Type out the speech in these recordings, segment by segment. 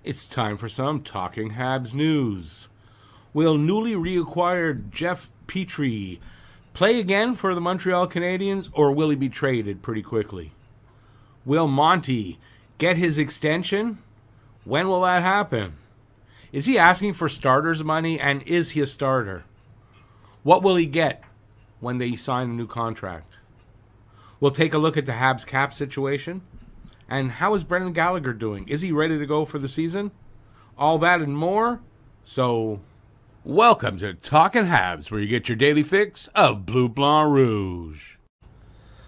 It's time for some Talking Habs news. Will newly reacquired Jeff Petry play again for the Montreal Canadiens, or will he be traded pretty quickly? Will Monty get his extension? When will that happen? Is he asking for starters money, and is he a starter? What will he get when they sign a new contract? We'll take a look at the Habs Cap Situation. And how is Brendan Gallagher doing? Is he ready to go for the season? All that and more. So, welcome to Talkin' Habs, where you get your daily fix of Bleu Blanc Rouge.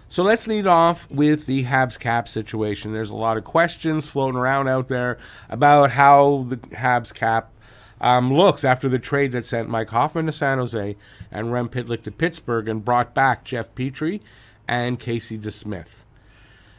So let's lead off with the Habs Cap Situation. There's a lot of questions floating around out there about how the Habs Cap looks after the trade that sent Mike Hoffman to San Jose and Rem Pitlick to Pittsburgh and brought back Jeff Petry and Casey DeSmith.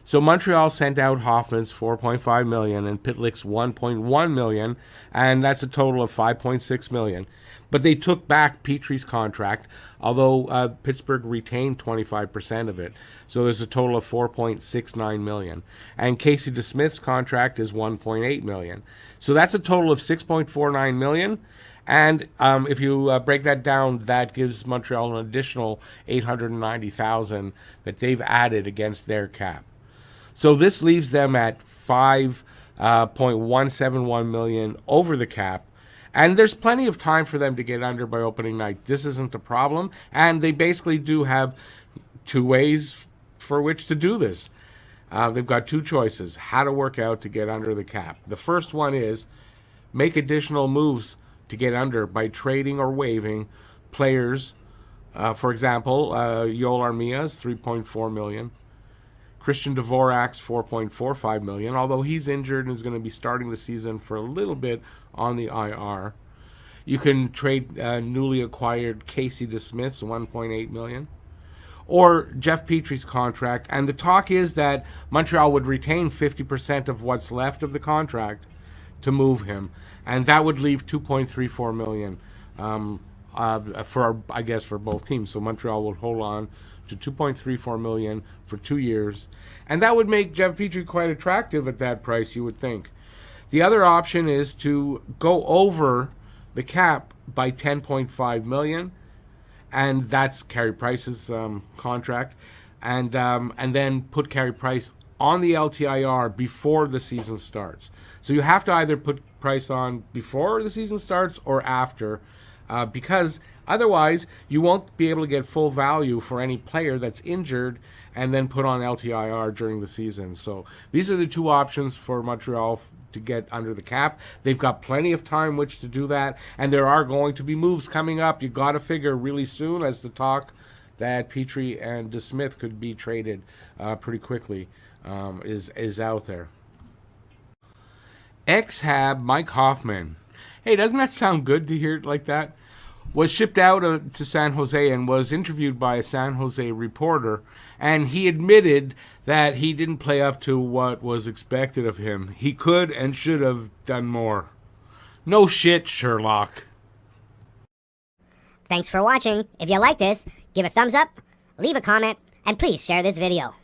So Montreal sent out Hoffman's $4.5 million and Pitlick's $1.1 million, and that's a total of $5.6 million. But they took back Petry's contract, although Pittsburgh retained 25% of it. So there's a total of $4.69 million. And Casey DeSmith's contract is $1.8 million. So that's a total of $6.49 million. And if you break that down, that gives Montreal an additional $890,000 that they've added against their cap. So this leaves them at $5.171 million over the cap. And there's plenty of time for them to get under by opening night. This isn't a problem. And they basically do have two ways for which to do this. They've got two choices, how to work out to get under the cap. The first one is make additional moves to get under by trading or waiving players. For example, Yoel Armia's $3.4 million. Christian Dvorak's $4.45 million, although he's injured and is going to be starting the season for a little bit on the IR. You can trade newly acquired Casey DeSmith's $1.8 million, or Jeff Petry's contract. And the talk is that Montreal would retain 50% of what's left of the contract to move him, and that would leave $2.34 million for both teams. So Montreal would hold on to $2.34 million for 2 years, and that would make Jeff Petry quite attractive at that price, you would think. The other option is to go over the cap by $10.5 million, and that's Carey Price's contract, and then put Carey Price on the LTIR before the season starts. So you have to either put Price on before the season starts or after, because otherwise you won't be able to get full value for any player that's injured and then put on LTIR during the season. So these are the two options for Montreal to get under the cap. They've got plenty of time which to do that, and there are going to be moves coming up. You got to figure really soon, as the talk that Petry and DeSmith could be traded pretty quickly is out there. Ex-Hab Mike Hoffman. Hey, doesn't that sound good to hear it like that? Was shipped out to San Jose and was interviewed by a San Jose reporter, and he admitted that he didn't play up to what was expected of him. He could and should have done more. No shit, Sherlock. Thanks for watching. If you like this, give a thumbs up, leave a comment, and please share this video.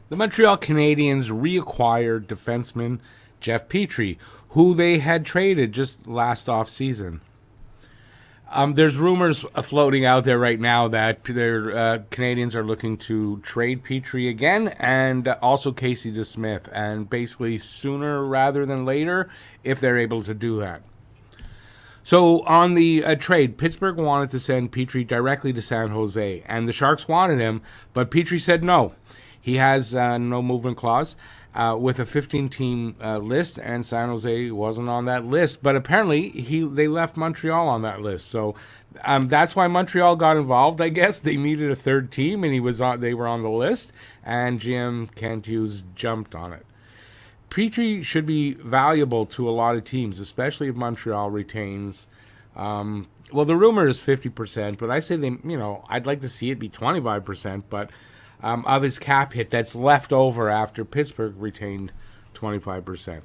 The Montreal Canadiens reacquired defenseman Jeff Petry, who they had traded just last offseason. There's rumors floating out there right now that their Canadians are looking to trade Petry again, and also Casey DeSmith, and basically sooner rather than later if they're able to do that. So on the trade, Pittsburgh wanted to send Petry directly to San Jose, and the Sharks wanted him, but Petry said no. He has no movement clause with a 15-team list, and San Jose wasn't on that list. But apparently, they left Montreal on that list. So that's why Montreal got involved, I guess. They needed a third team, and they were on the list, and GM Kent Hughes jumped on it. Petry should be valuable to a lot of teams, especially if Montreal retains. Well, the rumor is 50%, but I say I'd like to see it be 25%, but of his cap hit that's left over after Pittsburgh retained 25%.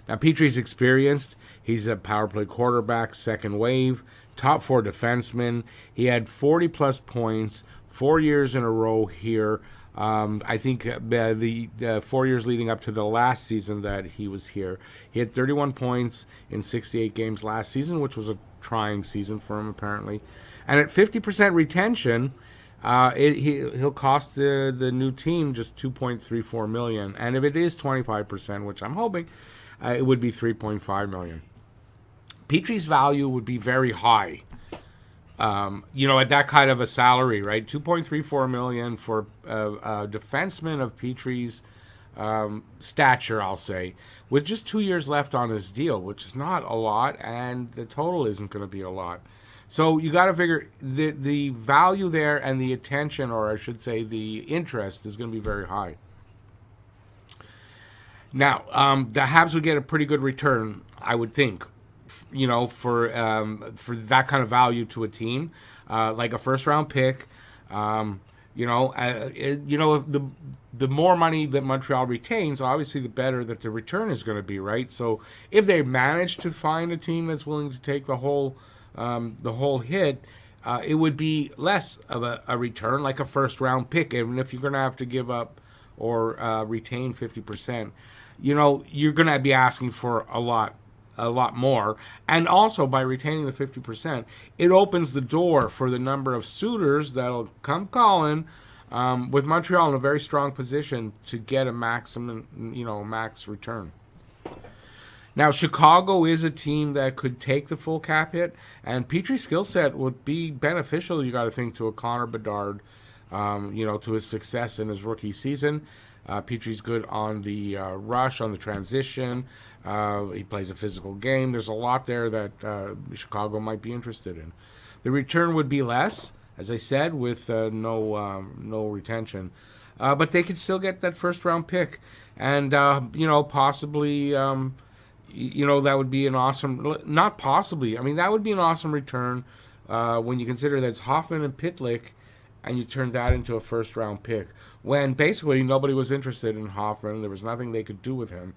Now, Petry's experienced. He's a power play quarterback, second wave, top four defenseman. He had 40-plus points 4 years in a row here I think the 4 years leading up to the last season that he was here, he had 31 points in 68 games last season, which was a trying season for him apparently. And at 50% retention, he'll cost the new team just $2.34 million. And if it is 25%, which I'm hoping, it would be $3.5 million. Petry's value would be very high. At that kind of a salary, right? $2.34 million for a defenseman of Petry's stature, I'll say, with just 2 years left on his deal, which is not a lot, and the total isn't going to be a lot. So you got to figure the value there and the attention, or I should say the interest, is going to be very high. Now, the Habs would get a pretty good return, I would think, for that kind of value to a team, like a first round pick. The more money that Montreal retains, obviously the better that the return is going to be, right? So if they manage to find a team that's willing to take the whole hit, it would be less of a return, like a first round pick. Even if you're going to have to give up or retain 50%, you're going to be asking for a lot more. And also, by retaining the 50%, it opens the door for the number of suitors that'll come calling, with Montreal in a very strong position to get a maximum, max return. Now, Chicago is a team that could take the full cap hit, and Petry's skill set would be beneficial, you got to think, to a Connor Bedard, to his success in his rookie season. Petry's good on the rush, on the transition. He plays a physical game. There's a lot there that Chicago might be interested in. The return would be less, as I said, with no retention. But they could still get that first-round pick. And, possibly, that would be an awesome... Not possibly. I mean, that would be an awesome return when you consider that it's Hoffman and Pitlick, and you turn that into a first-round pick, when basically nobody was interested in Hoffman. There was nothing they could do with him.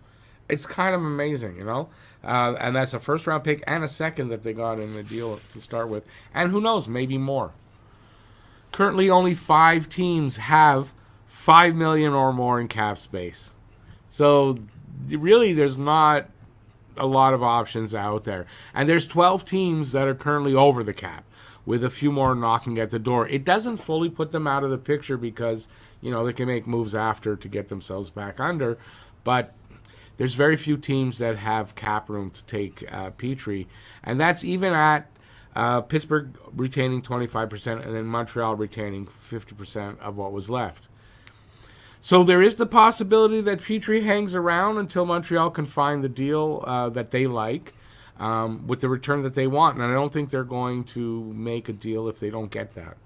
It's kind of amazing, and that's a first-round pick and a second that they got in the deal to start with. And who knows, maybe more. Currently, only 5 teams have $5 million or more in cap space. So, really, there's not a lot of options out there. And there's 12 teams that are currently over the cap, with a few more knocking at the door. It doesn't fully put them out of the picture because, they can make moves after to get themselves back under. But there's very few teams that have cap room to take Petry. And that's even at Pittsburgh retaining 25% and then Montreal retaining 50% of what was left. So there is the possibility that Petry hangs around until Montreal can find the deal that they like, with the return that they want. And I don't think they're going to make a deal if they don't get that.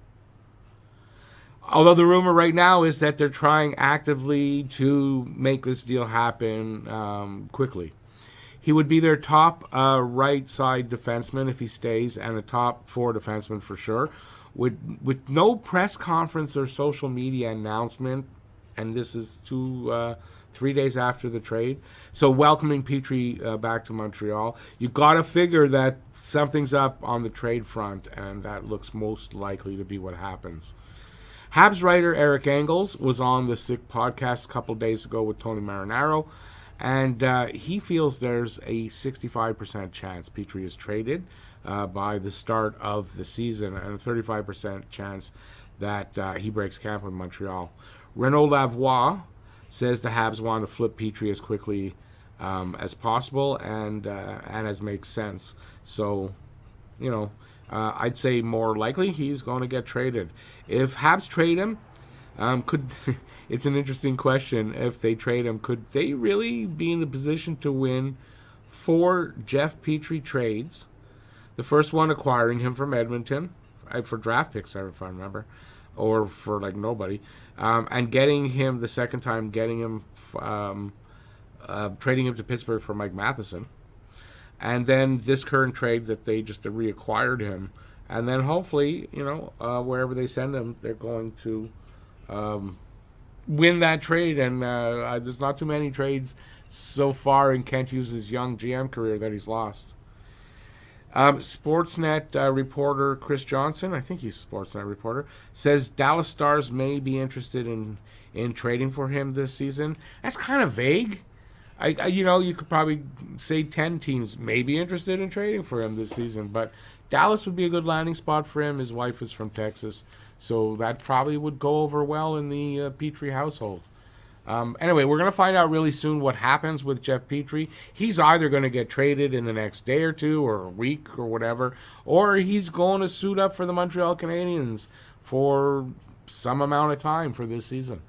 Although the rumor right now is that they're trying actively to make this deal happen quickly. He would be their top right side defenseman if he stays, and a top 4 defenseman for sure, with no press conference or social media announcement. And this is 3 days after the trade. So welcoming Petry back to Montreal, you got to figure that something's up on the trade front, and that looks most likely to be what happens. Habs writer Eric Engels was on the Sick podcast a couple days ago with Tony Marinaro, and he feels there's a 65% chance Petry is traded by the start of the season, and a 35% chance that he breaks camp with Montreal. Renaud Lavoie says the Habs want to flip Petry as quickly as possible and as makes sense. So, I'd say more likely he's going to get traded. If Habs trade him, it's an interesting question. If they trade him, could they really be in the position to win 4 Jeff Petry trades? The first one acquiring him from Edmonton for draft picks, if I remember, or for nobody, and getting him the second time, getting him trading him to Pittsburgh for Mike Matheson, and then this current trade that they just reacquired him, and then hopefully wherever they send him, they're going to win that trade. And there's not too many trades so far in Kent Hughes' young GM career that he's lost. Sportsnet reporter Chris Johnson, I think he's a Sportsnet reporter, says Dallas Stars may be interested in trading for him this season. That's kind of vague. You could probably say 10 teams may be interested in trading for him this season, but Dallas would be a good landing spot for him. His wife is from Texas, so that probably would go over well in the Petry household. Anyway, we're going to find out really soon what happens with Jeff Petry. He's either going to get traded in the next day or two or a week or whatever, or he's going to suit up for the Montreal Canadiens for some amount of time for this season.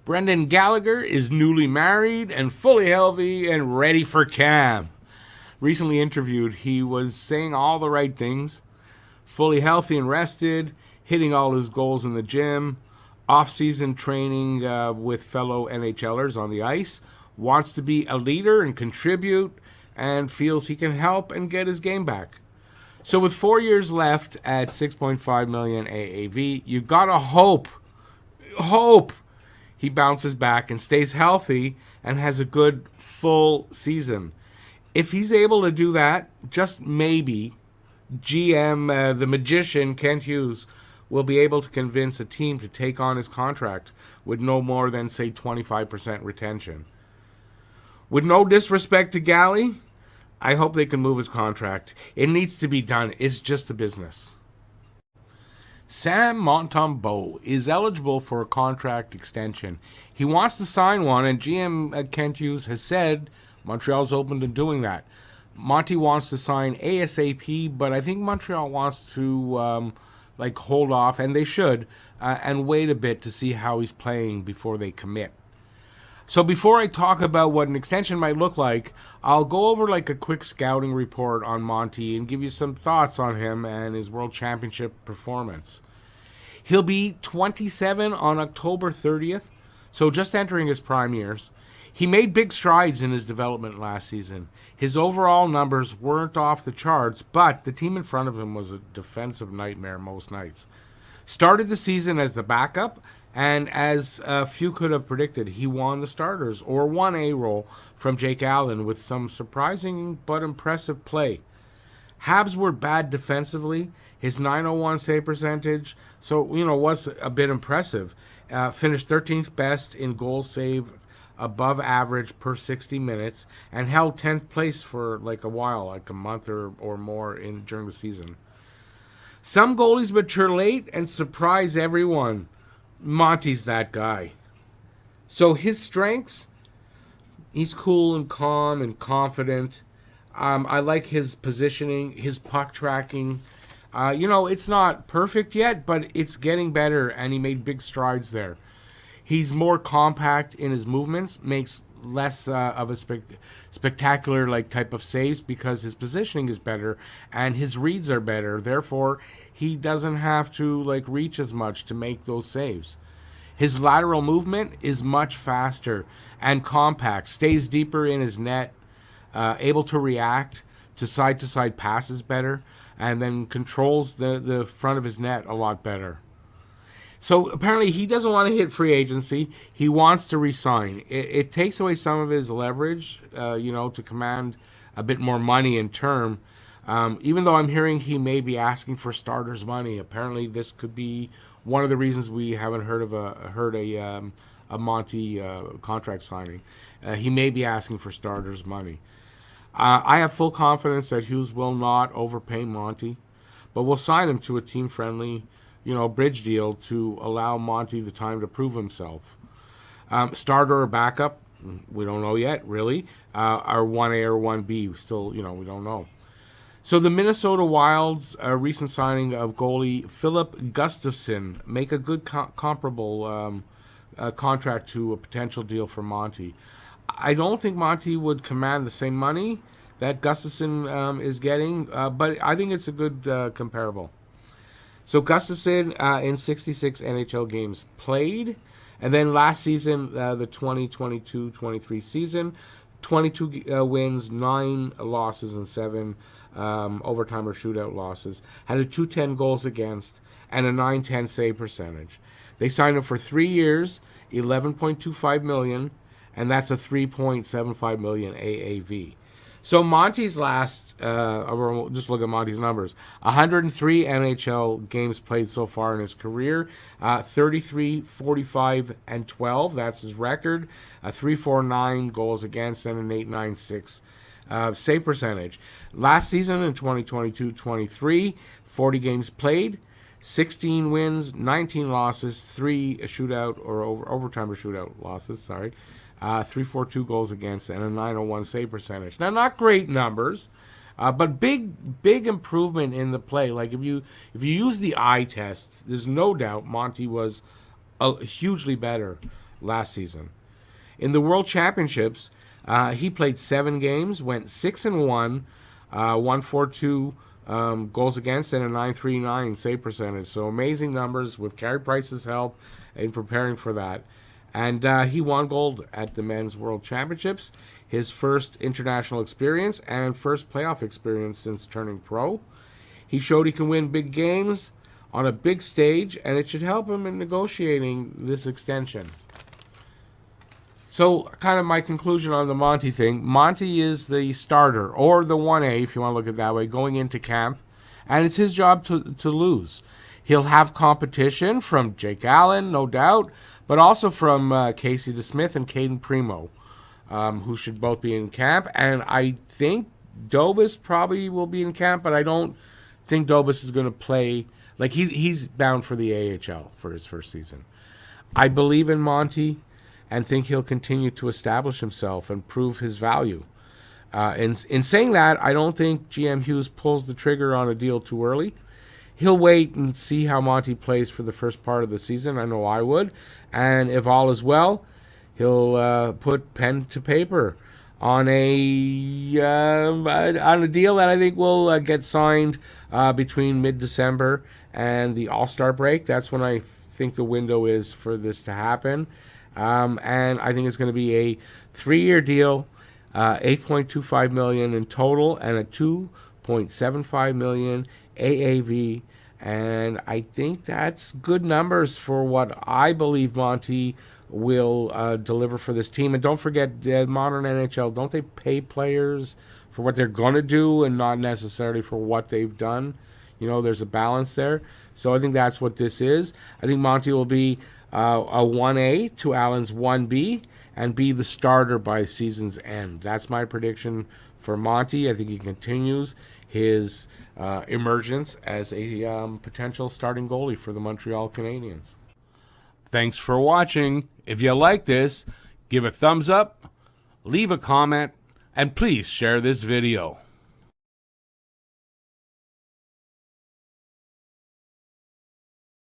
Brendan Gallagher is newly married and fully healthy and ready for camp. Recently interviewed, he was saying all the right things. Fully healthy and rested, hitting all his goals in the gym, off-season training with fellow NHLers on the ice, wants to be a leader and contribute, and feels he can help and get his game back. So with 4 years left at $6.5 million AAV, you gotta hope he bounces back and stays healthy and has a good full season. If he's able to do that, just maybe GM, the magician, Kent Hughes, will be able to convince a team to take on his contract with no more than, say, 25% retention. With no disrespect to Gally, I hope they can move his contract. It needs to be done. It's just a business. Sam Montembeault is eligible for a contract extension. He wants to sign one, and GM Kent Hughes has said Montreal's open to doing that. Monty wants to sign ASAP, but I think Montreal wants to hold off, and they should, and wait a bit to see how he's playing before they commit. So before I talk about what an extension might look like, I'll go over a quick scouting report on Monty and give you some thoughts on him and his World Championship performance. He'll be 27 on October 30th, so just entering his prime years. He made big strides in his development last season. His overall numbers weren't off the charts, but the team in front of him was a defensive nightmare most nights. Started the season as the backup, and as few could have predicted, he won the starters, or won a role from Jake Allen with some surprising but impressive play. Habs were bad defensively. His .901 save percentage, was a bit impressive. Finished 13th best in goals saved above average per 60 minutes, and held 10th place for a while, a month or more during the season. Some goalies mature late and surprise everyone. Monty's that guy. So his strengths, he's cool and calm and confident. I like his positioning, his puck tracking. It's not perfect yet, but it's getting better, and he made big strides there. He's more compact in his movements, makes less of a spectacular type of saves because his positioning is better and his reads are better. Therefore, he doesn't have to reach as much to make those saves. His lateral movement is much faster and compact, stays deeper in his net, able to react to side passes better, and then controls the front of his net a lot better. So apparently he doesn't want to hit free agency. He wants to resign. It takes away some of his leverage, to command a bit more money in term. Even though I'm hearing he may be asking for starters' money. Apparently this could be one of the reasons we haven't heard a Monty contract signing. He may be asking for starters' money. I have full confidence that Hughes will not overpay Monty, but will sign him to a team-friendly bridge deal to allow Monty the time to prove himself. Starter or backup, we don't know yet, really. Or 1A or 1B, still, we don't know. So the Minnesota Wild's recent signing of goalie Philip Gustafsson make a good comparable contract to a potential deal for Monty. I don't think Monty would command the same money that Gustafsson is getting, but I think it's a good comparable. So Gustafsson in 66 NHL games played, and then last season, the 2022-23 season, 22 wins, 9 losses, and 7 overtime or shootout losses. Had a .210 goals against and a .910 save percentage. They signed him for 3 years, $11.25 million, and that's a $3.75 million AAV. So Monty's last, we'll just look at Monty's numbers. 103 NHL games played so far in his career. 33, 45, and 12. That's his record. 349 goals against and an 896 save percentage. Last season in 2022-23, 40 games played. 16 wins, 19 losses, 3 shootout or overtime or shootout losses, sorry. 342 goals against and a 901 save percentage. Now, not great numbers, but big improvement in the play. Like if you use the eye test, there's no doubt Monty was hugely better last season. In the World Championships, he played 7 games, went 6-1, 142 goals against and a 939 save percentage. So amazing numbers with Carey Price's help in preparing for that. And he won gold at the Men's World Championships, his first international experience and first playoff experience since turning pro. He showed he can win big games on a big stage, and it should help him in negotiating this extension. So, kind of my conclusion on the Monty thing. Monty is the starter, or the 1A, if you want to look at it that way, going into camp, and it's his job to lose. He'll have competition from Jake Allen, no doubt, but also from Casey DeSmith and Caden Primo, who should both be in camp. And I think Dobas probably will be in camp, but I don't think Dobas is going to play. Like, he's bound for the AHL for his first season. I believe in Monty and think he'll continue to establish himself and prove his value. In saying that, I don't think GM Hughes pulls the trigger on a deal too early. He'll wait and see how Monty plays for the first part of the season. I know I would. And if all is well, he'll put pen to paper on a deal that I think will get signed between mid-December and the All-Star break. That's when I think the window is for this to happen. And I think it's going to be a 3-year deal, $8.25 million in total, and a $2.75 million AAV, and I think that's good numbers for what I believe Monty will deliver for this team. And don't forget, the modern NHL, don't they pay players for what they're going to do and not necessarily for what they've done? You know, there's a balance there. So I think that's what this is. I think Monty will be a 1A to Allen's 1B and be the starter by season's end. That's my prediction for Monty. I think he continues his emergence as a potential starting goalie for the Montreal Canadiens. Thanks for watching. If you like this, give a thumbs up, leave a comment, and please share this video.